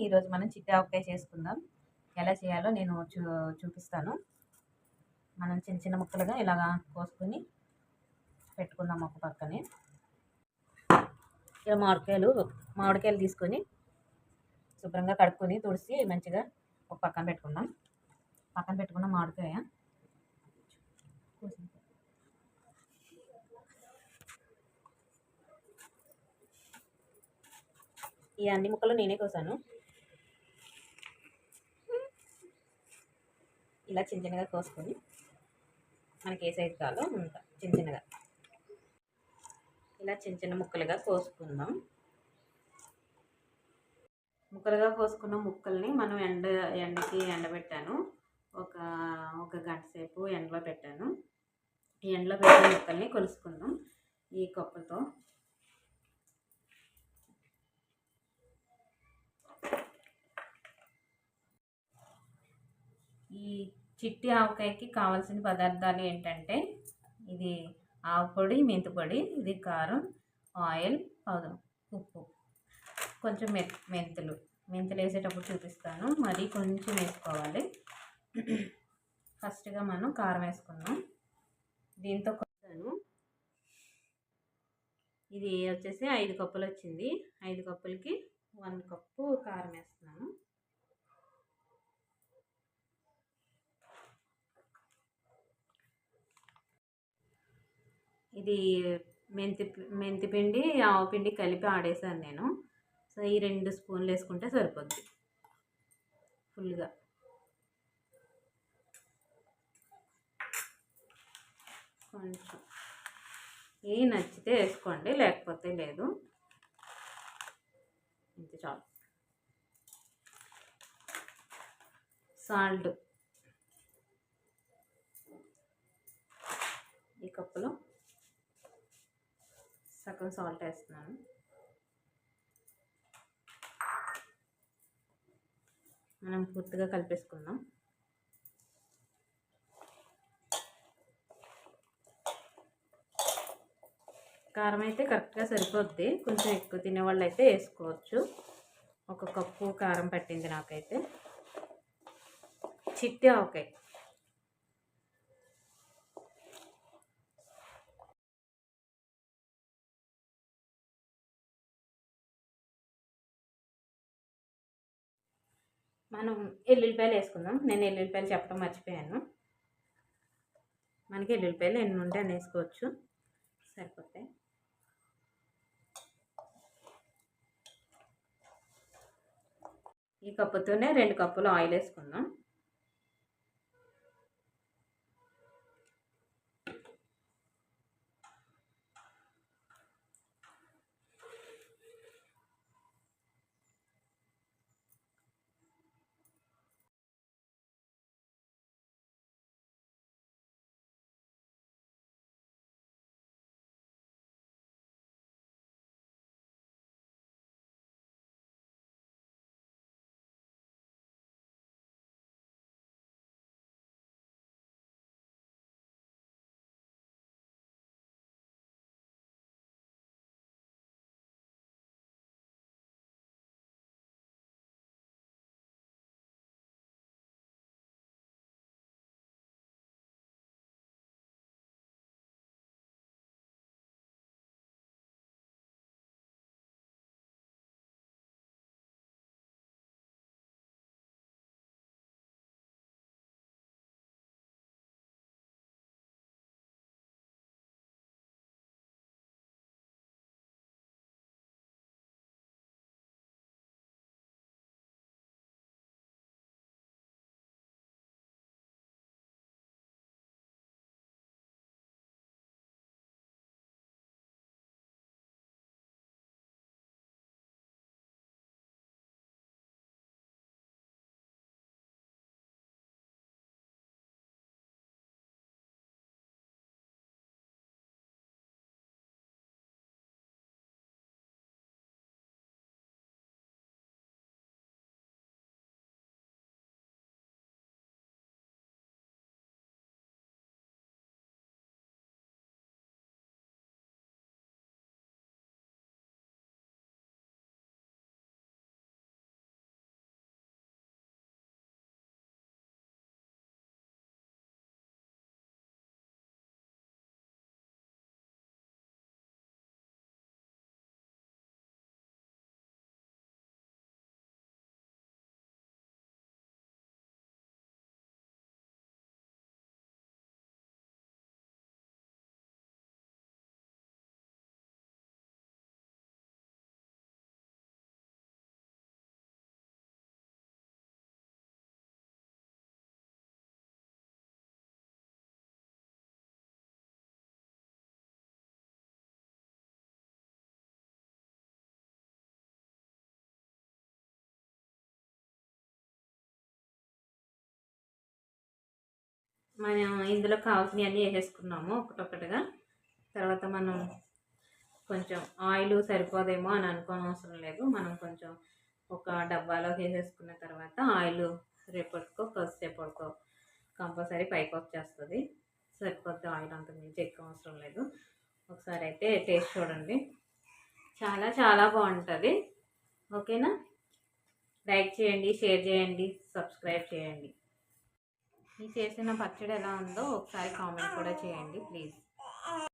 ఈరోజు మనం చిట్టి ఆవకాయ చేసుకుందాం. ఎలా చేయాలో నేను చూపిస్తాను. మనం చిన్న చిన్న ముక్కలుగా ఇలాగా కోసుకొని పెట్టుకుందాం ఒక పక్కనే. ఇలా మామిడికాయలు తీసుకొని శుభ్రంగా కడుక్కొని తుడిసి మంచిగా ఒక పక్కన పెట్టుకుందాం. పక్కన పెట్టుకున్న మామిడికాయ ఈ అన్ని ముక్కలు నేనే కోసాను. ఇలా చిన్న చిన్నగా కోసుకొని మనకి ఏ సైజు కావాలో అంత చిన్న చిన్నగా ఇలా చిన్న చిన్న ముక్కలుగా కోసుకుందాం. ముక్కలుగా కోసుకున్న ముక్కల్ని మనం ఎండకి ఎండబెట్టాను. ఒక గంట సేపు ఎండలో పెట్టాను. ఈ ఎండలో పెట్టిన ముక్కల్ని కొలుసుకుందాం ఈ కప్పుతో. ఈ చిట్టి ఆవకాయకి కావాల్సిన పదార్థాలు ఏంటంటే ఇది ఆవు పొడి, మెంతి పొడి, ఇది కారం, ఆయిల్, ఉప్పు, కొంచెం మెంతులు వేసేటప్పుడు చూపిస్తాను. మరి కొంచెం వేసుకోవాలి. ఫస్ట్గా మనం కారం వేసుకుందాం. దీంతో కొలుస్తాను. ఇది వచ్చేసి 5 కప్పులు వచ్చింది. 5 కప్పులకి 1 కప్పు కారం వేస్తున్నాను. ఇది మెంతి పిండి, ఆవు పిండి కలిపి ఆడేసాను నేను. సో ఈ 2 స్పూన్లు వేసుకుంటే సరిపోద్ది ఫుల్గా. కొంచెం ఏ నచ్చితే వేసుకోండి, లేకపోతే లేదు. ఇంత చాలు. సాల్ట్ ఈ కప్పులో సగం సాల్ట్ వేస్తున్నాను. మనం పూర్తిగా కలిపేసుకుందాం. కారం అయితే కరెక్ట్గా సరిపోద్ది. కొంచెం ఎక్కువ తినేవాళ్ళు అయితే వేసుకోవచ్చు. 1 కప్పు కారం పట్టింది నాకైతే. చిట్టి ఆవకాయ మనం ఎల్లుల్లిపాయలు వేసుకుందాం. నేను ఎల్లుల్లిపాయలు చెప్పడం మర్చిపోయాను. మనకి ఎల్లుల్లిపాయలు ఎన్ని ఉంటే అని వేసుకోవచ్చు, సరిపోతాయి. ఈ కప్పుతోనే 2 కప్పులు ఆయిల్ వేసుకుందాం. మనం ఇందులో కావాల్సినవన్నీ వేసేసుకున్నాము ఒకటొకటిగా. తర్వాత మనం కొంచెం ఆయిల్ సరిపోదేమో అని అనుకోనవసరం లేదు. మనం కొంచెం ఒక డబ్బాలో వేసేసుకున్న తర్వాత ఆయిల్ రేపటికో కొద్దిసేపటికో కంపల్సరీ పైకి వచ్చేస్తుంది. సరిపోద్ది ఆయిల్, అంత మించి ఎక్కువ అవసరం లేదు. ఒకసారి అయితే టేస్ట్ చూడండి, చాలా చాలా బాగుంటుంది. ఓకేనా? లైక్ చేయండి, షేర్ చేయండి, సబ్స్క్రైబ్ చేయండి. ఈ చేసిన పచ్చడి ఎలా ఉందో ఒకసారి కామెంట్ కూడా చేయండి ప్లీజ్.